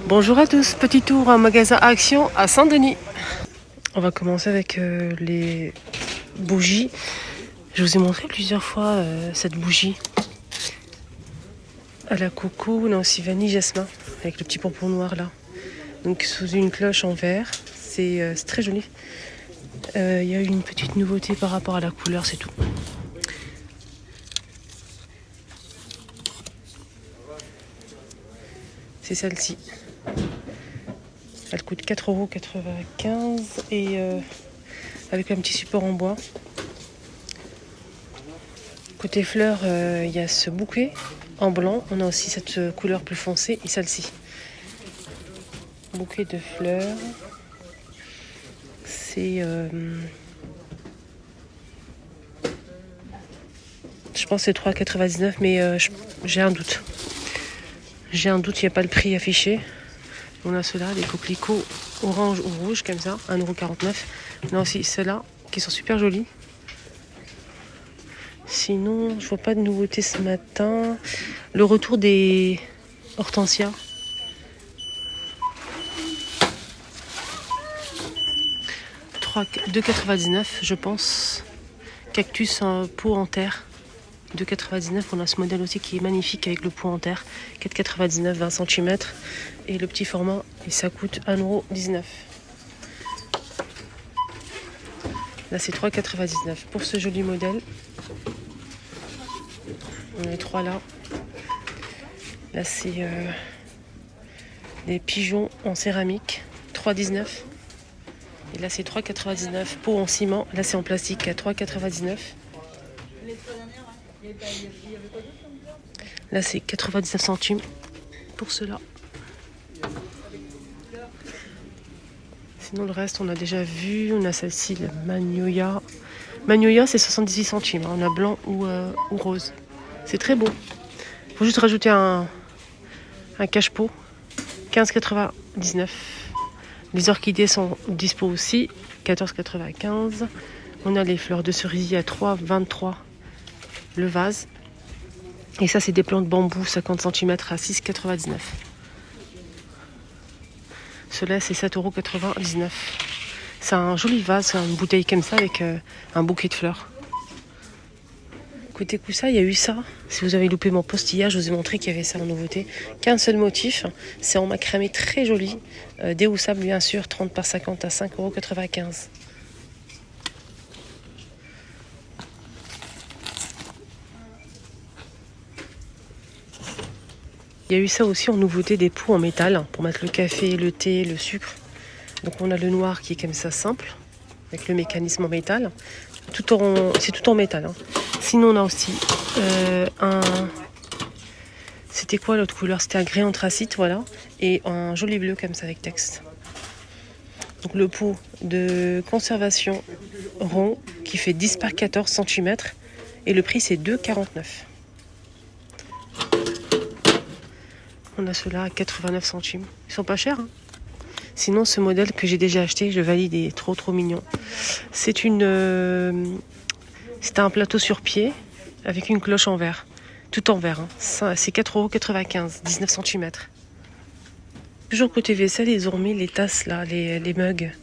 Bonjour à tous, petit tour en magasin Action à Saint-Denis. On va commencer avec les bougies. Je vous ai montré plusieurs fois cette bougie à la coco. On a aussi vanille jasmin avec le petit pompon noir là. Donc sous une cloche en verre, c'est très joli. Il y a une petite nouveauté par rapport à la couleur, c'est tout. C'est celle-ci. Elle coûte 4,95 € et avec un petit support en bois. Côté fleurs, il y a ce bouquet en blanc. On a aussi cette couleur plus foncée et celle-ci. Bouquet de fleurs. C'est... je pense que c'est 3,99 € mais j'ai un doute. J'ai un doute, il n'y a pas le prix affiché. On a ceux-là, des coquelicots orange ou rouge comme ça, 1,49 €. On a aussi ceux-là qui sont super jolis. Sinon, je vois pas de nouveauté ce matin. Le retour des hortensias. « 2,99 € je pense. Cactus en pot en terre. 2,99 €. On a ce modèle aussi qui est magnifique avec le pot en terre. 4,99 €, 20 cm. Et le petit format, et ça coûte 1,19 €. Là, c'est 3,99 € pour ce joli modèle. On a les trois là. Là, c'est des pigeons en céramique. 3,19 €. Et là, c'est 3,99 € pot en ciment. Là, c'est en plastique à 3,99 €. Là, c'est 99 centimes pour cela. Sinon, le reste, on a déjà vu. On a celle-ci, la Magnolia. Magnolia, c'est 78 centimes. On a blanc ou rose. C'est très beau. Il faut juste rajouter un cache-pot. 15,99 €. Les orchidées sont dispo aussi. 14,95 €. On a les fleurs de cerisier à 3,23 € le vase. Et ça, c'est des plants de bambou 50 cm à 6,99 €. Cela, c'est 7,99 €. C'est un joli vase, une bouteille comme ça avec un bouquet de fleurs. Côté coussin, il y a eu ça. Si vous avez loupé mon post hier, je vous ai montré qu'il y avait ça en nouveauté. Qu'un seul motif. C'est en macramé très joli. Déhoussable, bien sûr, 30 par 50 à 5,95 €. Il y a eu ça aussi en nouveauté, des pots en métal pour mettre le café, le thé, le sucre. Donc on a le noir qui est comme ça simple, avec le mécanisme en métal. C'est tout en métal. Sinon on a aussi c'était quoi l'autre couleur? C'était un gris anthracite, voilà. Et un joli bleu comme ça avec texte. Donc le pot de conservation rond qui fait 10 par 14 cm. Et le prix c'est 2,49 €. On a ceux-là à 89 centimes. Ils sont pas chers. Sinon, ce modèle que j'ai déjà acheté, je valide, il est trop mignon. C'est un plateau sur pied avec une cloche en verre. Tout en verre. C'est 4,95 €, 19 cm. Toujours côté vaisselle, ils ont remis les tasses là, les mugs.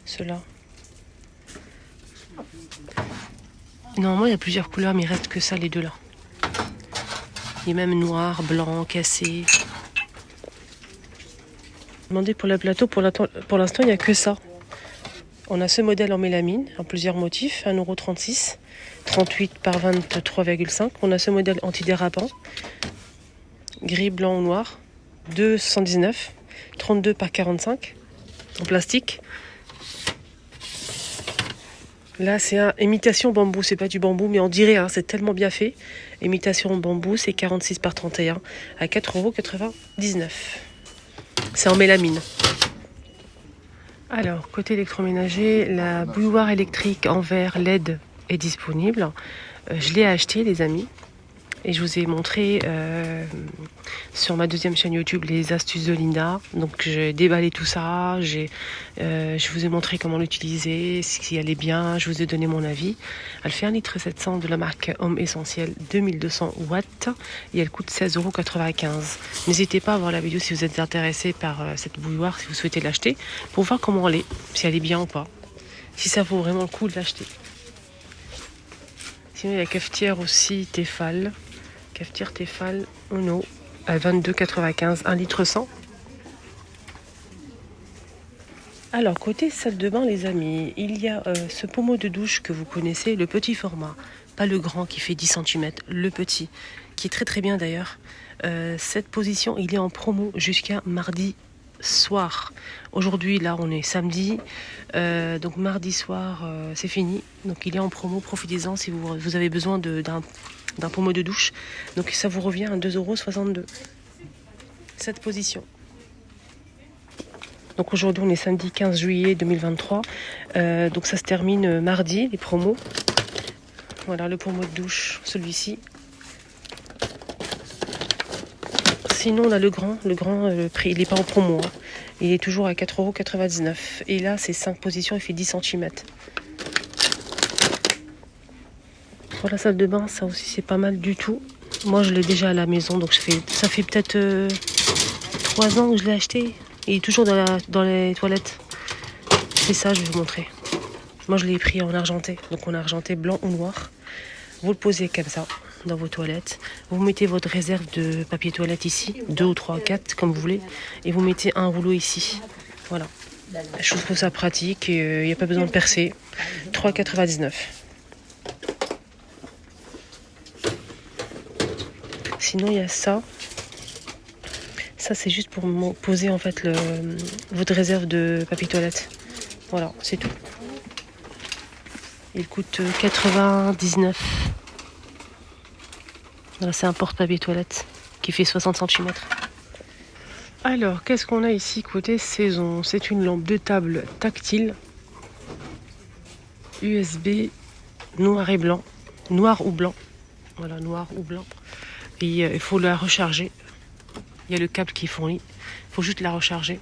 Ceux-là. Normalement, il y a plusieurs couleurs, mais il reste que ça, les deux là. Il y a même noir, blanc, cassé. Demandez pour le plateau, pour l'instant, il n'y a que ça. On a ce modèle en mélamine, en plusieurs motifs, 1,36 €, 38 par 23,5 €. On a ce modèle antidérapant, gris, blanc ou noir, 2,79 €, 32 par 45, en plastique. Là, c'est imitation bambou, c'est pas du bambou, mais on dirait, c'est tellement bien fait. Imitation bambou, c'est 46 par 31 à 4,99 €. C'est en mélamine. Alors, côté électroménager, la bouilloire électrique en verre LED est disponible. Je l'ai acheté, les amis. Et je vous ai montré sur ma deuxième chaîne YouTube, les astuces de Linda. Donc j'ai déballé tout ça, je vous ai montré comment l'utiliser, si elle est bien, je vous ai donné mon avis. Elle fait 1,7 litre de la marque Homme Essentiel 2200 watts et elle coûte 16,95 €. N'hésitez pas à voir la vidéo si vous êtes intéressé par cette bouilloire, si vous souhaitez l'acheter, pour voir comment elle est, si elle est bien ou pas, si ça vaut vraiment le coup de l'acheter. Sinon il y a la cafetière aussi Tefal, cafetière Tefal Ono à 22,95 €, 1,1 litre. Alors, côté salle de bain, les amis, il y a ce pommeau de douche que vous connaissez, le petit format, pas le grand qui fait 10 cm, le petit, qui est très très bien d'ailleurs. Cette position, il est en promo jusqu'à mardi soir. Aujourd'hui, là, on est samedi, donc mardi soir, c'est fini. Donc, il est en promo, profitez-en si vous avez besoin d'un pommeau de douche. Donc ça vous revient à 2,62 €. Cette position. Donc aujourd'hui on est samedi 15 juillet 2023. Donc ça se termine mardi, les promos. Voilà le pommeau de douche, celui-ci. Sinon on a le grand, le prix, il n'est pas en promo. Hein. Il est toujours à 4,99 €. Et là c'est 5 positions, il fait 10 cm. Pour la salle de bain, ça aussi c'est pas mal du tout. Moi je l'ai déjà à la maison, donc ça fait peut-être 3 ans que je l'ai acheté. Il est toujours dans les toilettes. C'est ça, je vais vous montrer. Moi je l'ai pris en argenté, donc en argenté blanc ou noir. Vous le posez comme ça dans vos toilettes. Vous mettez votre réserve de papier toilette ici, 2 ou 3, 4 comme vous voulez. Et vous mettez un rouleau ici. Voilà. Je trouve ça pratique et il n'y a pas besoin de percer. 3,99 €. Sinon, il y a ça. Ça, c'est juste pour poser en fait votre réserve de papier toilette. Voilà, c'est tout. Il coûte 99. Voilà, c'est un porte-papier toilette qui fait 60 cm. Alors, qu'est-ce qu'on a ici côté saison? C'est une lampe de table tactile. USB noir et blanc. Noir ou blanc. Voilà, noir ou blanc. Et il faut la recharger. Il y a le câble qui est fourni. Il faut juste la recharger.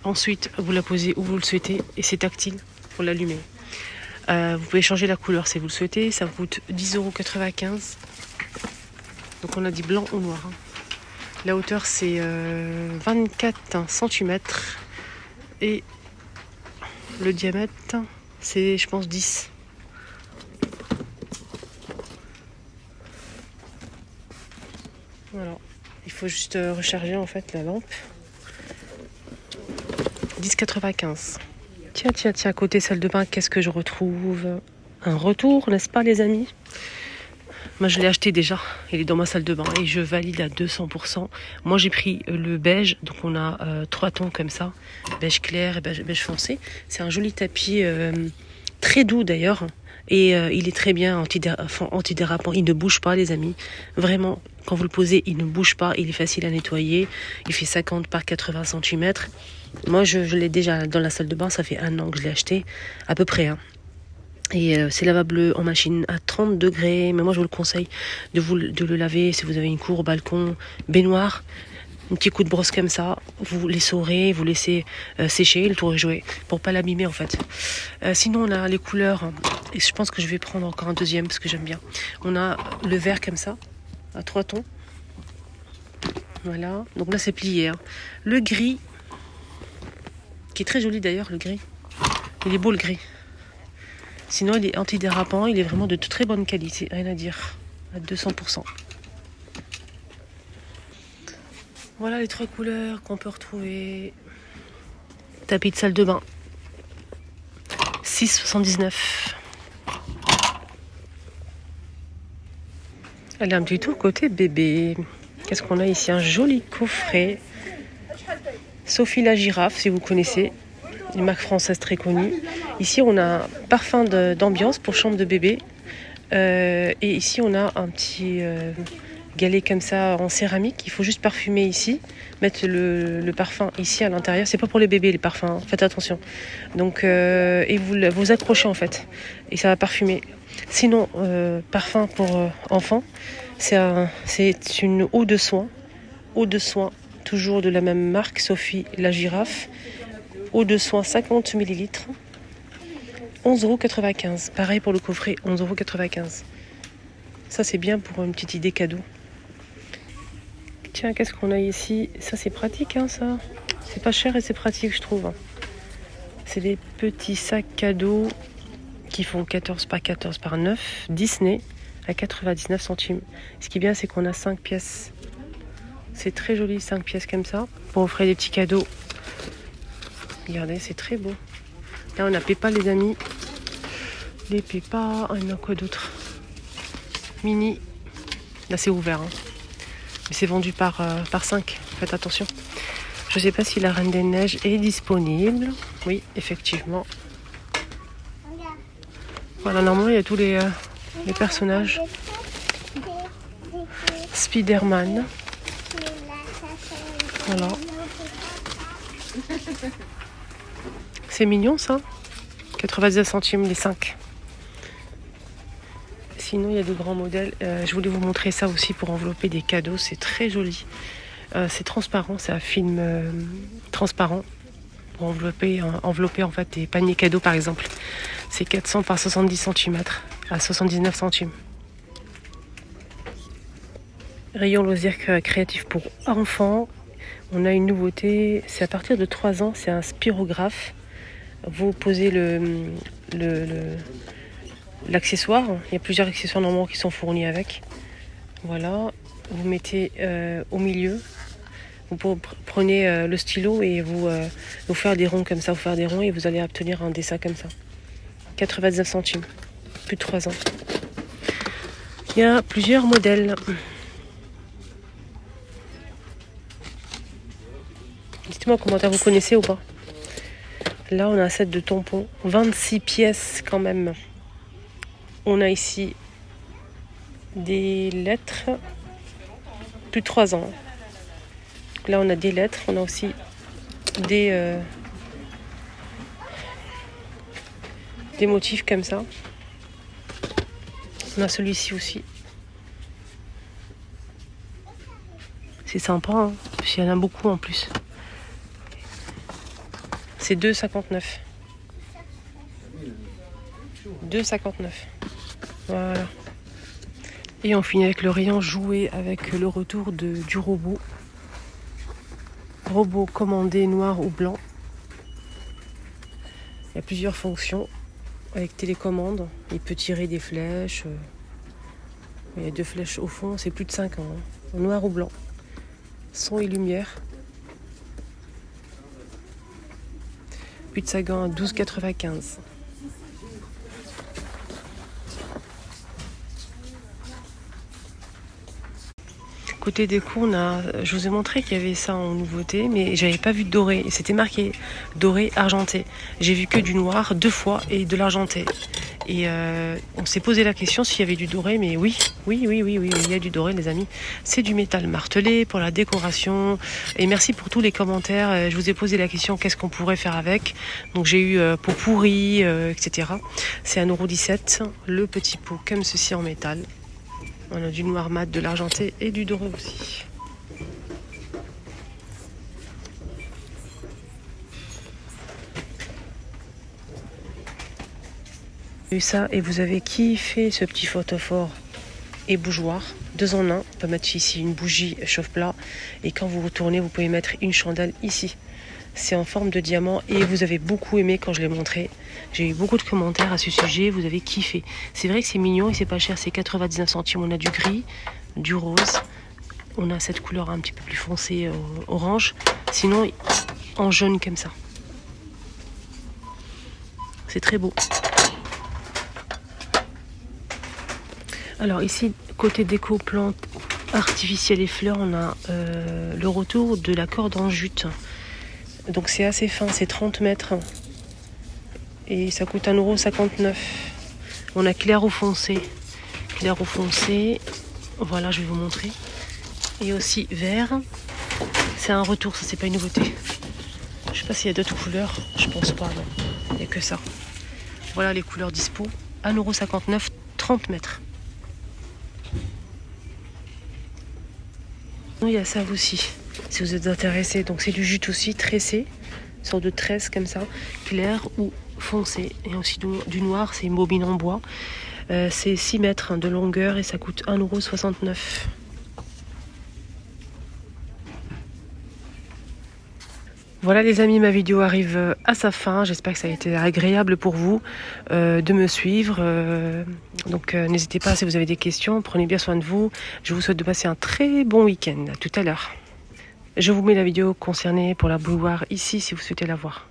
Ensuite, vous la posez où vous le souhaitez. Et c'est tactile. Il faut l'allumer. Vous pouvez changer la couleur si vous le souhaitez. Ça vous coûte 10,95 €. Donc on a dit blanc ou noir. Hein. La hauteur c'est 24 cm. Et le diamètre c'est je pense 10. Voilà. Il faut juste recharger en fait la lampe. 10,95 €. Tiens, côté salle de bain, qu'est-ce que je retrouve? Un retour, n'est-ce pas les amis? Moi je l'ai acheté déjà, il est dans ma salle de bain et je valide à 200%. Moi j'ai pris le beige, donc on a 3 tons comme ça, beige clair et beige foncé. C'est un joli tapis très doux d'ailleurs. Et il est très bien antidérapant, il ne bouge pas les amis. Vraiment, quand vous le posez, il ne bouge pas, il est facile à nettoyer. Il fait 50 par 80 cm. Moi je l'ai déjà dans la salle de bain, ça fait 1 an que je l'ai acheté, à peu près. Hein. Et c'est lavable en machine à 30 degrés. Mais moi je vous le conseille de le laver si vous avez une cour, balcon, baignoire. Un petit coup de brosse comme ça, vous l'essorez, vous laissez sécher, le tour est joué, pour pas l'abîmer en fait. Sinon on a les couleurs, et je pense que je vais prendre encore un deuxième parce que j'aime bien. On a le vert comme ça, à 3 tons. Voilà, donc là c'est plié. Hein. Le gris, qui est très joli d'ailleurs, le gris. Il est beau le gris. Sinon il est antidérapant, il est vraiment de très bonne qualité, rien à dire, à 200%. Voilà les 3 couleurs qu'on peut retrouver. Tapis de salle de bain. 6,79 €. Allez, un petit tour côté bébé. Qu'est-ce qu'on a ici? Un joli coffret. Sophie la girafe, si vous connaissez. Une marque française très connue. Ici, on a un parfum d'ambiance pour chambre de bébé. Et ici, on a un petit galet comme ça en céramique. Il faut juste parfumer ici, mettre le parfum ici à l'intérieur. C'est pas pour les bébés les parfums, hein. Faites attention. Donc et vous accrochez en fait et ça va parfumer. Sinon parfum pour enfants, c'est une eau de soin eau de soin, toujours de la même marque, Sophie la girafe. Eau de soin 50 ml. 11,95 €. Pareil pour le coffret, 11,95 €. Ça, c'est bien pour une petite idée cadeau. Tiens, qu'est-ce qu'on a ici? Ça, c'est pratique, hein, ça. C'est pas cher et c'est pratique, je trouve. C'est des petits sacs cadeaux qui font 14 par 14 par 9. Disney à 99 centimes. Ce qui est bien, c'est qu'on a 5 pièces. C'est très joli, 5 pièces comme ça. Pour offrir des petits cadeaux. Regardez, c'est très beau. Là, on a Peppa, les amis. Les Peppa. Il y en a quoi d'autre? Mini. Là, c'est ouvert. Hein. Mais c'est vendu par 5. Faites attention. Je ne sais pas si la Reine des Neiges est disponible. Oui, effectivement. Voilà, normalement, il y a tous les personnages. Spider-Man. Voilà. C'est mignon, ça. 99 centimes les 5. Sinon, il y a des grands modèles. Je voulais vous montrer ça aussi pour envelopper des cadeaux. C'est très joli. C'est transparent. C'est un film transparent pour envelopper en fait des paniers cadeaux, par exemple. C'est 400 par 70 cm à 79 centimes. Rayon loisirs créatifs pour enfants. On a une nouveauté. C'est à partir de 3 ans. C'est un spirographe. Vous posez l'accessoire. Il y a plusieurs accessoires normalement qui sont fournis avec. Voilà. Vous mettez au milieu. Vous prenez le stylo et vous faire des ronds comme ça. Vous faire des ronds et vous allez obtenir un dessin comme ça. 99 centimes. Plus de 3 ans. Il y a plusieurs modèles. Dites-moi comment vous connaissez ou pas. Là, on a un set de tampons. 26 pièces quand même. On a ici des lettres. Plus de 3 ans. Là, on a des lettres. On a aussi des motifs comme ça. On a celui-ci aussi. C'est sympa, hein. Il y en a beaucoup en plus. C'est 2,59. 2,59. Voilà. Et on finit avec le rayon jouet avec le retour du robot. Robot commandé noir ou blanc. Il y a plusieurs fonctions avec télécommande. Il peut tirer des flèches. Il y a 2 flèches au fond. C'est plus de 5 ans. Hein. Noir ou blanc. Son et lumière. Plus de Sagan à 12,95. Côté déco, je vous ai montré qu'il y avait ça en nouveauté, mais j'avais pas vu de doré. Et c'était marqué doré argenté. J'ai vu que du noir 2 fois et de l'argenté. Et on s'est posé la question s'il y avait du doré, mais oui, il y a du doré, les amis. C'est du métal martelé pour la décoration. Et merci pour tous les commentaires. Je vous ai posé la question qu'est-ce qu'on pourrait faire avec. Donc j'ai eu pot pourri, etc. C'est 1,17 €. Le petit pot comme ceci en métal. On a du noir mat, de l'argenté et du doré aussi. Ça, et vous avez kiffé ce petit photophore et bougeoir. 2 en 1. On peut mettre ici une bougie chauffe-plat. Et quand vous retournez, vous pouvez mettre une chandelle ici. C'est en forme de diamant et vous avez beaucoup aimé quand je l'ai montré. J'ai eu beaucoup de commentaires à ce sujet, vous avez kiffé. C'est vrai que c'est mignon et c'est pas cher, c'est 99 centimes. On a du gris, du rose, on a cette couleur un petit peu plus foncée, orange. Sinon, en jaune comme ça. C'est très beau. Alors ici, côté déco, plantes artificielles et fleurs, on a le retour de la corde en jute. Donc c'est assez fin, c'est 30 mètres. Et ça coûte 1,59 €. On a clair ou foncé. Clair ou foncé. Voilà, je vais vous montrer. Et aussi vert. C'est un retour, ça c'est pas une nouveauté. Je sais pas s'il y a d'autres couleurs. Je pense pas, non. Il n'y a que ça. Voilà les couleurs dispo. 1,59 €, 30 mètres. Il y a ça aussi, si vous êtes intéressé. Donc c'est du jute aussi, tressé, une sorte de tresse comme ça, clair ou foncé. Et aussi du noir, c'est une bobine en bois. C'est 6 mètres de longueur et ça coûte 1,69 €. Voilà les amis, ma vidéo arrive à sa fin. J'espère que ça a été agréable pour vous de me suivre. Donc n'hésitez pas si vous avez des questions. Prenez bien soin de vous. Je vous souhaite de passer un très bon week-end. À tout à l'heure. Je vous mets la vidéo concernée pour la bouilloire ici si vous souhaitez la voir.